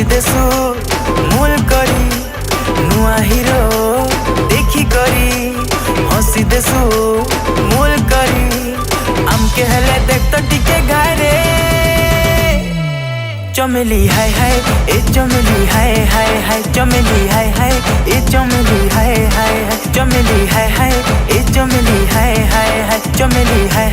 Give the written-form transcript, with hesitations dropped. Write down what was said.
देसु मूल करी नुआ हीरो देखी करी हंसी देसु मूल करी आमके हेले देख तो टिके घारे चमेली हाय हाय ए चमेली हाय हाय हाय चमेली हाय हाय ए चमेली हाय हाय हाय चमेली हाय हाय ए चमेली हाय हाय हाय चमेली हाय।